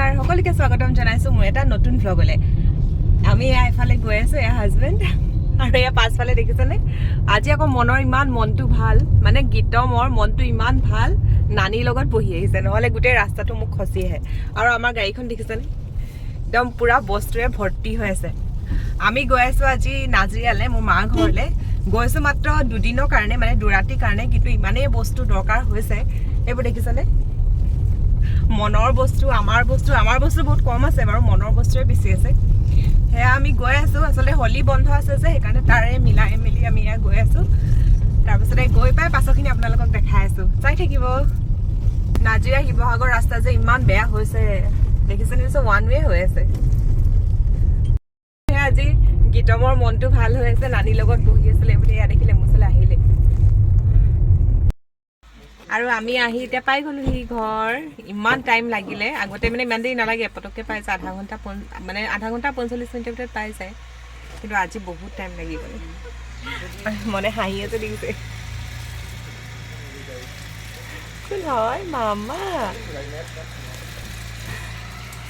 নমস্কাৰ সকলোকে স্বাগতম জনাইছো মোৰ এটা নতুন ভ্লগলে আমি এফালে গৈ আছো এ হাজবেণ্ড আৰু এ পাছফালে দেখিছেনে আজি আকৌ মনৰ ইমান মনটো ভাল মানে গীতমৰ মনটো ইমান ভাল নানি লগত বহি আহিছে নহলে গোটেই ৰাস্তাটো মোক খসি আহে আৰু আমাৰ গাড়ীখন দেখিছেনে একদম পুৰা বস্তুৰে ভৰ্তি হৈ আছে আমি গৈ আছো আজি নাজিৰালে মোৰ মা ঘৰলে গৈছো মাত্ৰ দুদিনৰ কাৰণে মানে দুৰাতিৰ কাৰণে কিন্তু ইমানেই বস্তু দৰকাৰ হৈছে এইবোৰ দেখিছেনে মনৰ বস্তু আমাৰ বস্তু বহুত কম আছে বাৰু মনৰ বস্তুৰে বেছি আছে হেয়া আমি গৈ আছো আসলে হলি বন্ধ আছে যে সেইকাৰণে তাৰে মিলাই মিলি আমি ইয়া গৈ আছো তাৰ পিছতে গৈ পাই পাছৰখিনি আপোনালোকক দেখাই আছো চাই থাকিব নাজিৰা শিৱসাগৰ ৰাস্তা যে ইমান বেয়া হৈছে দেখিছেনে ওৱান ৱে হৈ আছে আজি গীতমৰ মনটো ভাল হৈ আছে নানি লগত বহি আছিল বুলি ইয়া দেখিলে মুছলে আহিলে আৰু আমি আহি এতিয়া পাই গলো হি ঘৰ ইমান টাইম লাগিলে আগতে মানে ইমান দেৰি নালাগে পটককে পাই যায় আধা ঘণ্টা 45 মিনিটৰ ভিতৰত পাই যায় কিন্তু আজি বহুত টাইম লাগি গ'ল মনে হাঁহি আছে দেখিছে কোন হয় মামা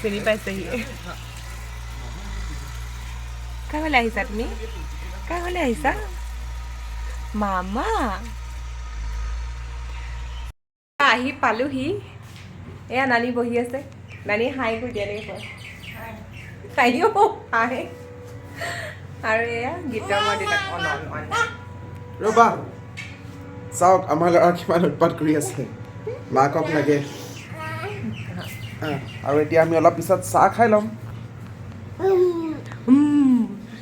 চিনি পাইছেহি কাৰ ঘৰলৈ আহিছা তুমি কাৰ ঘৰলৈ আহিছা মামা আহি পালোহি এয়া নানি বহি আছে নানি হাই কৰি দিয়া নেকি তাইও হাই আৰু এয়া গীতমৰ দেউতাক ৰবা চাওক আমাৰ ল'ৰা কিমান উৎপাত কৰি আছে মাকক লাগে আৰু এতিয়া আমি অলপ পিছত চাহ খাই ল'ম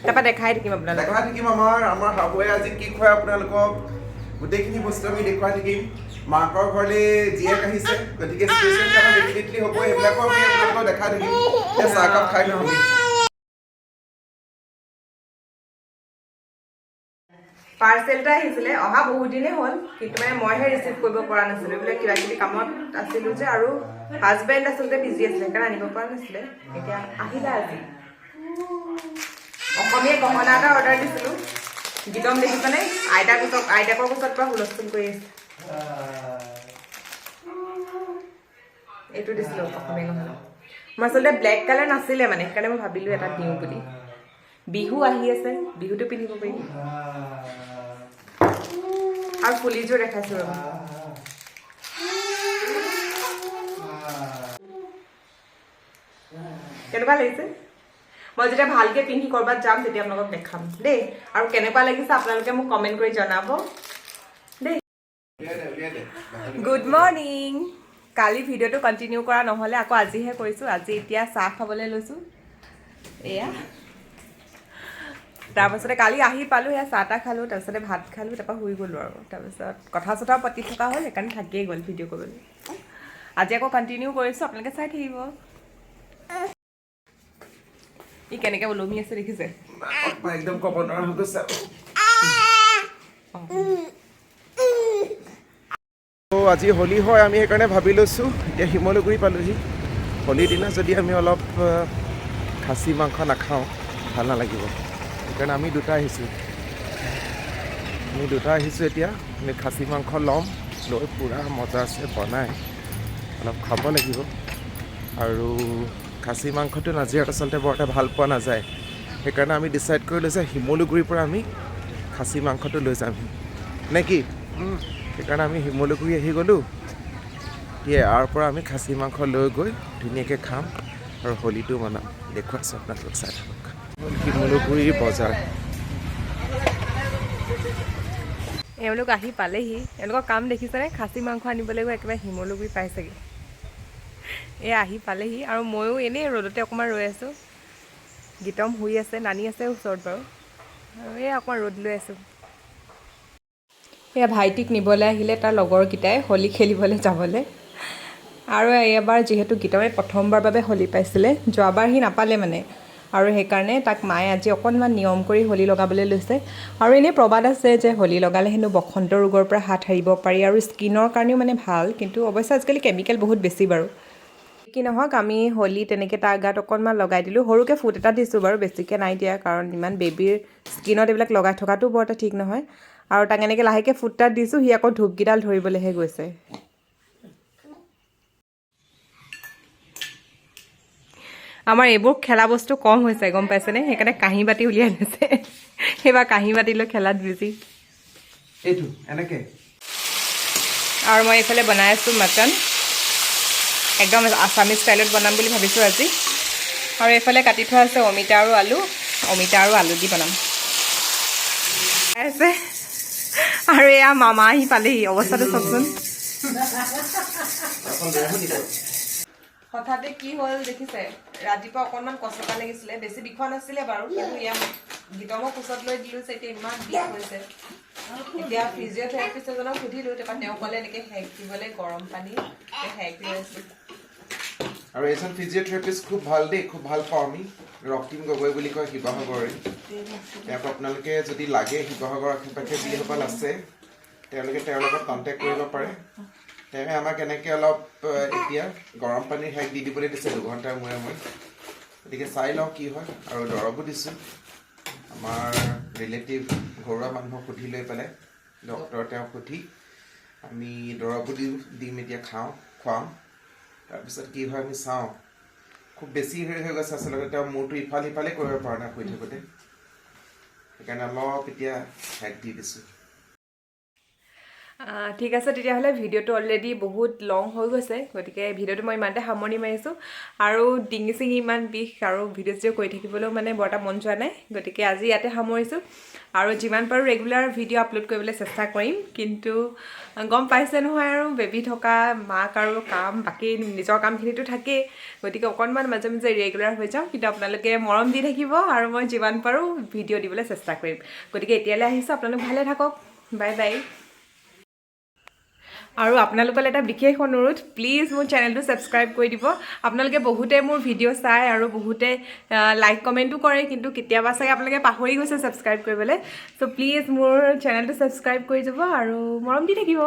তাৰপৰা দেখাই থাকিম আপোনালোকক দেখাই থাকিম আমাৰ শাহুৱে আজি কি খুৱাই আপোনালোকক গোটেইখিনি বস্তু আমি দেখুৱাই থাকিম মাকৰ ঘৰলৈ জীয়েক আহিছে গতিকে স্পেচিয়েল কাম ডেফিনেটলি হ'ব সেইবিলাকো আমি আপোনালোকক দেখাই থাকিম এতিয়া চাহকাপ খাই লওঁ আমি পাৰ্চেল এটা আহিছিলে অহা বহুত দিনে হ'ল কিন্তু মানে মইহে ৰিচিভ কৰিব পৰা নাছিলো এইবিলাক কিবা কিবি কামত আছিলো যে আৰু হাজবেণ্ড আচলতে বিজি আছিলে সেইকাৰণে আনিব পৰা নাছিলে এতিয়া আহিলে আজি অসমীয়া গহনা এটা অৰ্ডাৰ দিছিলো গীতম দেখিছেনে আইতাকৰ কোচত পৰা হুলস্থুল কৰি আছে এইটো দিছিলো অসমীয়া গহনা মই আচলতে ব্লেক কালাৰ নাছিলে মানে সেইকাৰণে মই ভাবিলো এটা দিওঁ বুলি বিহু আহি আছে বিহুটো পিন্ধিব পাৰিম আৰু ফুলিযোৰ দেখাইছো ৰবা কেনেকুৱা লাগিছে মই যেতিয়া ভালকে পিন্ধি কৰবাত যাম তেতিয়া আপোনালোকক দেখাম দেই আৰু কেনেকুৱা লাগিছে আপোনালোকে মোক কমেণ্ট কৰি জনাব দেই গুড মৰ্ণিং কালি ভিডিঅ'টো কণ্টিনিউ কৰা নহ'লে আকৌ আজিহে কৰিছোঁ আজি এতিয়া চাহ খাবলৈ লৈছোঁ এয়া তাৰপাছতে কালি আহি পালোঁ সেয়া চাহ তাহ খালোঁ তাৰপিছতে ভাত খালোঁ তাৰপৰা শুই গ'লোঁ আৰু তাৰপিছত কথা চথা পাতি থকা হ'ল সেইকাৰণে থাকিয়েই গ'ল ভিডিঅ' কৰিবলৈ আজি আকৌ কণ্টিনিউ কৰিছোঁ আপোনালোকে চাই থাকিব ই কেনেকৈ ওলমি আছে দেখিছে একদম ক'ব নোৱাৰা হৈ গৈছে আজি হোলী হয় আমি সেইকাৰণে ভাবি লৈছোঁ এতিয়া শিমলুগুৰি পালোঁহি হোলীৰ দিনা যদি আমি অলপ খাচী মাংস নাখাওঁ ভাল নালাগিব সেইকাৰণে আমি দুটা আহিছোঁ এতিয়া আমি খাচী মাংস ল'ম লৈ পূৰা মজা আছে বনাই অলপ খাব লাগিব আৰু খাচী মাংসটো নাজিৰাত আচলতে বৰ এটা ভাল পোৱা নাযায় সেইকাৰণে আমি ডিচাইড কৰিলোঁ যে শিমলুগুৰিৰ পৰা আমি খাচী মাংসটো লৈ যাম নে কি সেইকাৰণে আমি শিমলুগুৰি আহি গ'লোঁ ইয়াৰ পৰা আমি খাচী মাংস লৈ গৈ ধুনীয়াকৈ খাম আৰু হোলীটো মনাম দেখুৱাইছোঁ আপোনালোকক চাই থাকক শিমলুগুৰি বজাৰ এওঁলোক আহি পালেহি এওঁলোকৰ কাম দেখিছেনে খাচী মাংস আনিবলৈ গৈ একেবাৰে শিমলুগুৰি পাইছেগৈ এয়া আহি পালেহি আৰু ময়ো এনেই ৰ'দতে অকণমান ৰৈ আছোঁ গীতম শুই আছে নানি আছে ওচৰত বাৰু আৰু এই অকণমান ৰ'দ লৈ আছোঁ এয়া ভাইটিক নিবলৈ আহিলে তাৰ লগৰকেইটাই হোলী খেলিবলৈ যাবলৈ আৰু এবাৰ যিহেতু গীতমে প্ৰথমবাৰ বাবে হোলী পাইছিলে যোৱাবাৰ সি নাপালে মানে আৰু সেইকাৰণে তাক মায়ে আজি অকণমান নিয়ম কৰি হোলী লগাবলৈ লৈছে আৰু এনেই প্ৰবাদ আছে যে হোলী লগালে হেনো বসন্ত ৰোগৰ পৰা হাত সাৰিব পাৰি আৰু স্কিনৰ কাৰণেও মানে ভাল কিন্তু অৱশ্যে আজিকালি কেমিকেল বহুত বেছি বাৰু কি নহওক আমি হোলী তেনেকৈ তাৰ গাত অকণমান লগাই দিলোঁ সৰুকৈ ফুট এটা দিছোঁ বাৰু বেছিকৈ নাই দিয়া কাৰণ ইমান বেবীৰ স্কিনত এইবিলাক লগাই থকাটো বৰ এটা ঠিক নহয় আৰু তাক এনেকৈ লাহেকৈ ফুট এটা দিছোঁ সি আকৌ ধূপকেইডাল ধৰিবলৈহে গৈছে আমাৰ এইবোৰ খেলা বস্তু কম হৈছে গম পাইছেনে সেইকাৰণে কাঁহী বাতি উলিয়াই আনিছে সেইবাৰ কাঁহী বাতি লৈ খেলাত বিজি এইটো এনেকে আৰু মই এইফালে বনাই আছোঁ মাটন একদম আছামিজ ষ্টাইলত বনাম বুলি ভাবিছোঁ আজি আৰু এইফালে কাটি থোৱা আছে অমিতা আৰু আলু দি বনাম আছে আৰু এয়া মামা আহি পালেহি অৱস্থাটো চাওকচোন হঠাতে কি হ'ল দেখিছে ৰাতিপুৱা অকণমান কষ্ট এটা লাগিছিলে বেছি বিষোৱা নাছিলে বাৰু কিন্তু এয়া গীতমৰ কোচত লৈ দিলোঁ যে এতিয়া ইমান বিষ হৈছে এতিয়া ফিজিঅ'থেৰাপিষ্ট এজনক সুধিলোঁ তাৰপৰা তেওঁ ক'লে এনেকৈ সেক দিবলৈ গৰম পানী সেক দি আছোঁ আৰু এজন ফিজিঅ'থেৰাপিষ্ট খুব ভাল দেই খুব ভাল পাওঁ আমি ৰক্তিম গগৈ বুলি কয় শিৱসাগৰৰে তেওঁক আপোনালোকে যদি লাগে শিৱসাগৰ আশে পাশে যিসকল আছে তেওঁলোকে তেওঁৰ লগত কণ্টেক্ট কৰিব পাৰে তেওঁ আমাক এনেকৈ অলপ এতিয়া গৰম পানীৰ সেক দি দিবলৈ দিছে 2 ঘণ্টাৰ মূৰে মূৰে গতিকে চাই লওঁ কি হয় আৰু দৰৱো দিছোঁ আমাৰ ৰিলেটিভ ঘৰুৱা মানুহক সুধি লৈ পেলাই ডক্টৰ তেওঁক সুধি আমি দৰৱো দিম এতিয়া খুৱাম তাৰপিছত কি হয় আমি চাওঁ খুব বেছি হেৰি হৈ গৈছে আচলতে তেওঁ মূৰটো ইফালে কৰিব পৰা নাই শুই থাকোঁতে সেইকাৰণে অলপ এতিয়া সেক দি দিছোঁ ঠিক আছে তেতিয়াহ'লে ভিডিঅ'টো অলৰেডি বহুত লং হৈ গৈছে গতিকে ভিডিঅ'টো মই ইমানতে সামৰণি মাৰিছোঁ আৰু ডিঙি চিঙি ইমান বিষ আৰু ভিডিঅ' কৰি থাকিবলৈও মানে বৰ এটা মন যোৱা নাই গতিকে আজি ইয়াতে সামৰিছোঁ আৰু যিমান পাৰোঁ ৰেগুলাৰ ভিডিঅ' আপলোড কৰিবলৈ চেষ্টা কৰিম কিন্তু গম পাইছে নহয় আৰু বেবী থকা মাক আৰু কাম বাকী নিজৰ কামখিনিতো থাকেই গতিকে অকণমান মাজে মাজে ৰেগুলাৰ হৈ যাওঁ কিন্তু আপোনালোকে মৰম দি থাকিব আৰু মই যিমান পাৰোঁ ভিডিঅ' দিবলৈ চেষ্টা কৰিম গতিকে এতিয়ালৈ আহিছোঁ আপোনালোক ভালে থাকক বাই বাই আৰু আপোনালোকলৈ এটা বিশেষ অনুৰোধ প্লিজ মোৰ চেনেলটো ছাবস্ক্ৰাইব কৰি দিব আপোনালোকে বহুতে মোৰ ভিডিঅ' চাই আৰু বহুতে লাইক কমেণ্টো কৰে কিন্তু কেতিয়াবা চাগে আপোনালোকে পাহৰি গৈছে ছাবস্ক্ৰাইব কৰিবলৈ চ' প্লিজ মোৰ চেনেলটো ছাবস্ক্ৰাইব কৰি দিব আৰু মৰম দি থাকিব